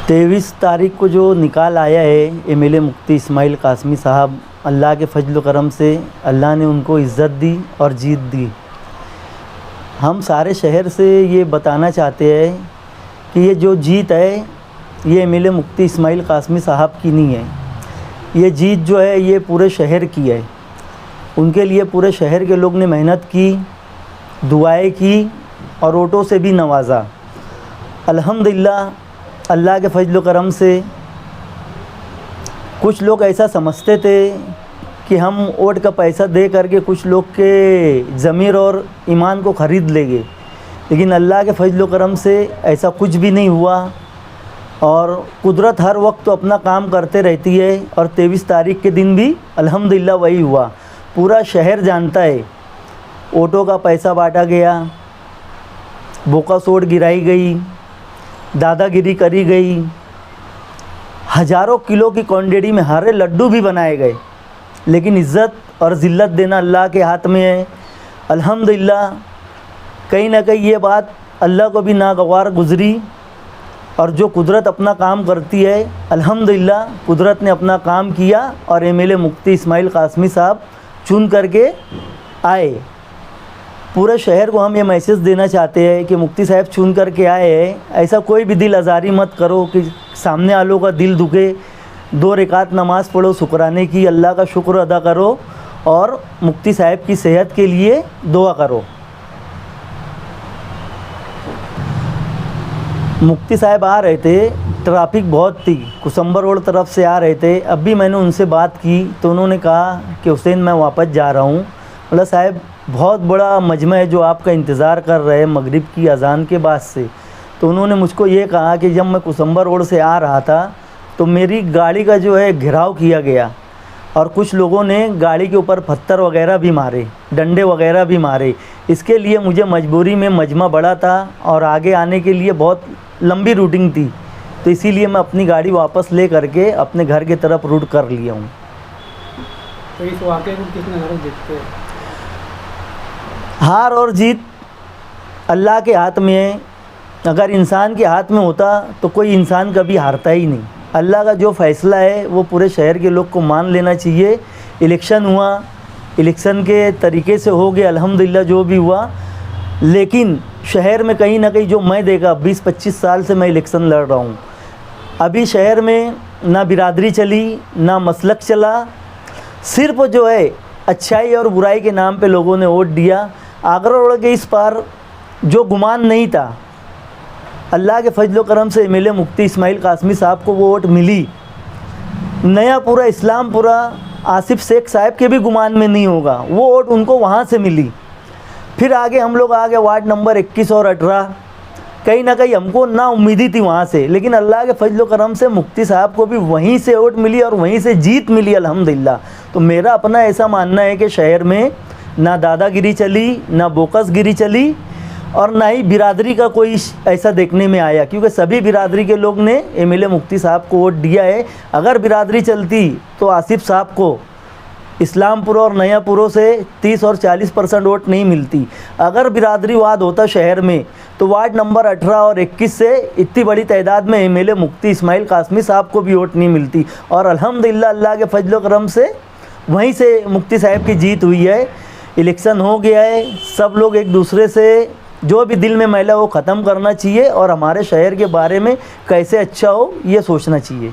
23 तारीख को जो निकाल आया है एमएलए मुफ्ती इस्माइल कासमी साहब, अल्लाह के फजल करम से अल्लाह ने उनको इज़्ज़त दी और जीत दी। हम सारे शहर से ये बताना चाहते हैं कि ये जो जीत है ये एमएलए मुफ्ती इस्माइल कासमी साहब की नहीं है। ये जीत जो है ये पूरे शहर की है। उनके लिए पूरे शहर के लोग ने मेहनत की, दुआएं की और वोटों से भी नवाजा। अल्हम्दुलिल्लाह, अल्लाह के फजल करम से कुछ लोग ऐसा समझते थे कि हम वोट का पैसा दे करके कुछ लोग के ज़मीर और ईमान को ख़रीद लेंगे, लेकिन अल्लाह के फजल करम से ऐसा कुछ भी नहीं हुआ। और कुदरत हर वक्त तो अपना काम करते रहती है और 23 तारीख के दिन भी अल्हम्दुलिल्लाह वही हुआ। पूरा शहर जानता है, वोटों का पैसा बांटा गया, बोकासोड़ गिराई गई, दादागिरी करी गई, हज़ारों किलो की क्वांटिटी में हरे लड्डू भी बनाए गए, लेकिन इज़्ज़त और ज़िल्लत देना अल्लाह के हाथ में है। अल्हम्दुलिल्लाह, कहीं ना कहीं ये बात अल्लाह को भी नागवार गुज़री और जो कुदरत अपना काम करती है, अल्हम्दुलिल्लाह कुदरत ने अपना काम किया और एमएलए मुफ्ती इस्माइल कासमी साहब चुन करके आए। पूरे शहर को हम ये मैसेज देना चाहते हैं कि मुफ्ती साहब चुन करके आए हैं, ऐसा कोई भी दिल आज़ारी मत करो कि सामने वालों का दिल दुखे। 2 रकात नमाज़ पढ़ो शुक्राने की, अल्लाह का शुक्र अदा करो और मुफ्ती साहब की सेहत के लिए दुआ करो। मुफ्ती साहब आ रहे थे, ट्रैफिक बहुत थी, कुसम्बर रोड तरफ से आ रहे थे। अब भी मैंने उनसे बात की तो उन्होंने कहा कि हुसैन मैं वापस जा रहा हूँ। बोला साहब बहुत बड़ा मजमा है जो आपका इंतज़ार कर रहे हैं मगरिब की अज़ान के बाद से। तो उन्होंने मुझको ये कहा कि जब मैं कुसम्बर रोड से आ रहा था तो मेरी गाड़ी का जो है घेराव किया गया और कुछ लोगों ने गाड़ी के ऊपर पत्थर वगैरह भी मारे, डंडे वगैरह भी मारे। इसके लिए मुझे मजबूरी में मजमा बड़ा था और आगे आने के लिए बहुत लंबी रूटिंग थी, तो इसीलिए मैं अपनी गाड़ी वापस ले करके अपने घर की तरफ रूट कर लिया हूँ। तो इस वाक़े को कितने घर देखते हैं? हार और जीत अल्लाह के हाथ में है। अगर इंसान के हाथ में होता तो कोई इंसान कभी हारता ही नहीं। अल्लाह का जो फ़ैसला है वो पूरे शहर के लोग को मान लेना चाहिए। इलेक्शन हुआ, इलेक्शन के तरीके से हो गया अल्हम्दुलिल्लाह जो भी हुआ, लेकिन शहर में कहीं ना कहीं जो मैं देखा 20-25 साल से मैं इलेक्शन लड़ रहा हूँ, अभी शहर में ना बिरादरी चली ना मसलक चला, सिर्फ जो है अच्छाई और बुराई के नाम पे लोगों ने वोट दिया। आगरा रोड के इस पार जो गुमान नहीं था, अल्लाह के फजल करम से एमएलए मुफ्ती इस्माइल कासमी साहब को वो वोट मिली। नया पूरा इस्लामपुरा आसिफ शेख साहब के भी गुमान में नहीं होगा, वो वोट उनको वहाँ से मिली। फिर आगे हम लोग आ गए वार्ड नंबर 21 और 18, कहीं ना कहीं हमको ना उम्मीदी थी वहाँ से, लेकिन अल्लाह के फजल करम से मुफ्ती साहब को भी वहीं से वोट मिली और वहीं से जीत मिली अल्हम्दुलिल्लाह। तो मेरा अपना ऐसा मानना है कि शहर में ना दादागिरी चली, ना बोकसगिरी चली और ना ही बिरादरी का कोई ऐसा देखने में आया, क्योंकि सभी बिरादरी के लोग ने एमएलए मुफ्ती साहब को वोट दिया है। अगर बिरादरी चलती तो आसिफ साहब को इस्लामपुर और नयापुरों से 30 और 40% वोट नहीं मिलती। अगर बिरादरीवाद होता शहर में तो वार्ड नंबर 18 और 21 से इतनी बड़ी तादाद में एमएलए मुफ्ती इस्माइल कासमी साहब को भी वोट नहीं मिलती। और अल्हम्दुलिल्लाह अल्लाह के फजल करम से वहीं से मुफ्ती साहब की जीत हुई है। इलेक्शन हो गया है, सब लोग एक दूसरे से जो भी दिल में मैला वो ख़त्म करना चाहिए और हमारे शहर के बारे में कैसे अच्छा हो ये सोचना चाहिए।